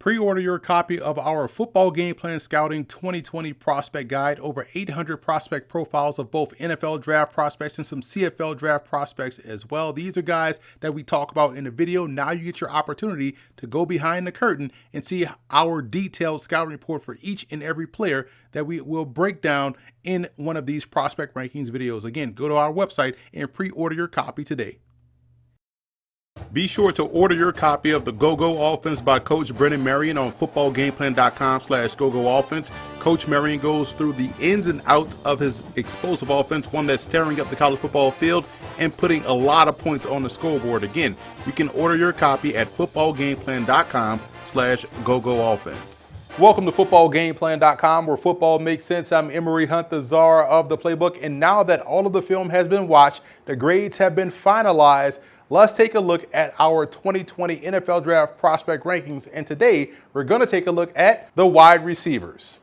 Pre-order your copy of our Football Game Plan Scouting 2020 Prospect Guide. Over 800 prospect profiles of both NFL draft prospects and some CFL draft prospects as well. These are guys that we talk about in the video. Now you get your opportunity to go behind the curtain and see our detailed scouting report for each and every player that we will break down in one of these prospect rankings videos. Again, go to our website and pre-order your copy today. Be sure to order your copy of the Go-Go Offense by Coach Brennan Marion on footballgameplan.com/GoGoOffense. Coach Marion goes through the ins and outs of his explosive offense, one that's tearing up the college football field and putting a lot of points on the scoreboard. Again, you can order your copy at footballgameplan.com/GoGoOffense. Welcome to footballgameplan.com, where football makes sense. I'm Emory Hunt, the czar of the playbook. And now that all of the film has been watched, the grades have been finalized, let's take a look at our 2020 NFL Draft prospect rankings. And today, we're going to take a look at the wide receivers.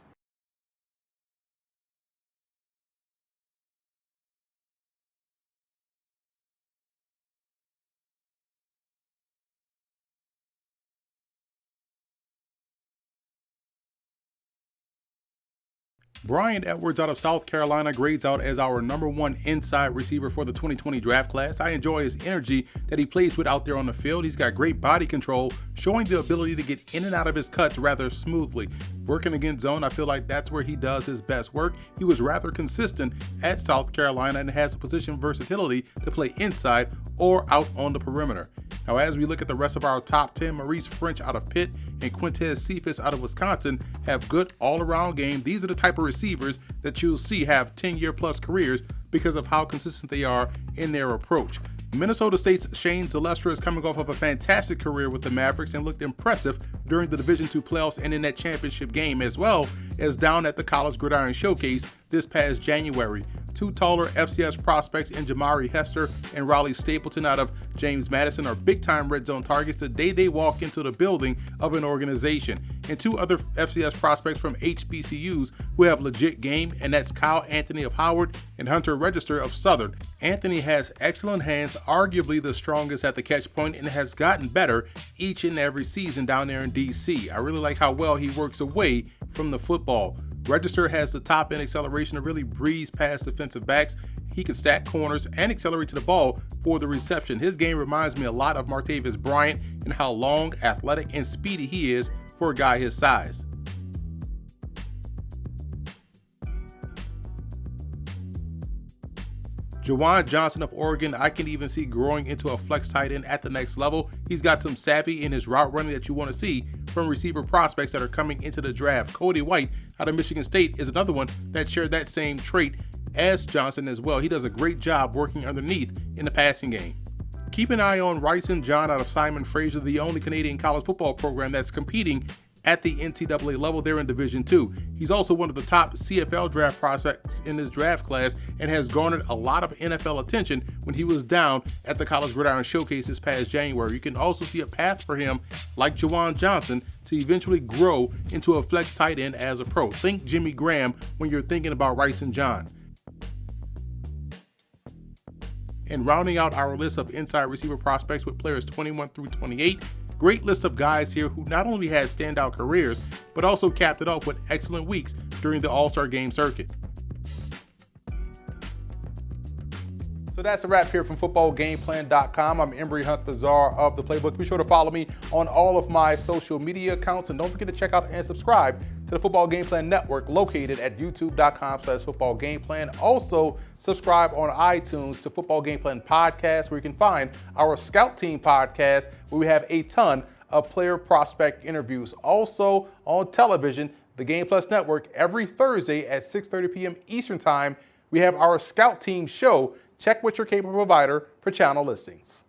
Bryan Edwards out of South Carolina grades out as our #1 inside receiver for the 2020 draft class. I enjoy his energy that he plays with out there on the field. He's got great body control, showing the ability to get in and out of his cuts rather smoothly. Working against zone, I feel like that's where he does his best work. He was rather consistent at South Carolina and has a position versatility to play inside or out on the perimeter. Now, as we look at the rest of our top 10, Maurice French out of Pitt and Quintez Cephas out of Wisconsin have good all-around game. These are the type of receivers that you'll see have 10-year-plus careers because of how consistent they are in their approach. Minnesota State's Shane Zylstra is coming off of a fantastic career with the Mavericks and looked impressive during the Division II playoffs and in that championship game, as well as down at the College Gridiron Showcase this past January. Two taller FCS prospects in Jamari Hester and Raleigh Stapleton out of James Madison are big-time red zone targets the day they walk into the building of an organization. And two other FCS prospects from HBCUs who have legit game, and that's Kyle Anthony of Howard and Hunter Register of Southern. Anthony has excellent hands, arguably the strongest at the catch point, and has gotten better each and every season down there in DC. I really like how well he works away from the football. Register has the top end acceleration to really breeze past defensive backs. He can stack corners and accelerate to the ball for the reception. His game reminds me a lot of Martavis Bryant and how long, athletic, and speedy he is for a guy his size. Juwan Johnson of Oregon, I can even see growing into a flex tight end at the next level. He's got some savvy in his route running that you want to see from receiver prospects that are coming into the draft. Cody White out of Michigan State is another one that shared that same trait as Johnson as well. He does a great job working underneath in the passing game. Keep an eye on Rysen John out of Simon Fraser, the only Canadian college football program that's competing at the NCAA level there in Division II. He's also one of the top CFL draft prospects in this draft class and has garnered a lot of NFL attention when he was down at the College Gridiron Showcase this past January. You can also see a path for him, like Juwan Johnson, to eventually grow into a flex tight end as a pro. Think Jimmy Graham when you're thinking about Rysen John. And rounding out our list of inside receiver prospects with players 21 through 28, great list of guys here who not only had standout careers, but also capped it off with excellent weeks during the All-Star Game circuit. So that's a wrap here from footballgameplan.com. I'm Emory Hunt, the czar of the playbook. Be sure to follow me on all of my social media accounts, and don't forget to check out and subscribe to the Football Game Plan Network located at youtube.com/footballgameplan. Also, subscribe on iTunes to Football Game Plan Podcast, where you can find our Scout Team podcast, where we have a ton of player prospect interviews. Also on television, the Game Plus Network, every Thursday at 6:30 p.m. Eastern Time, we have our Scout Team show. Check with your cable provider for channel listings.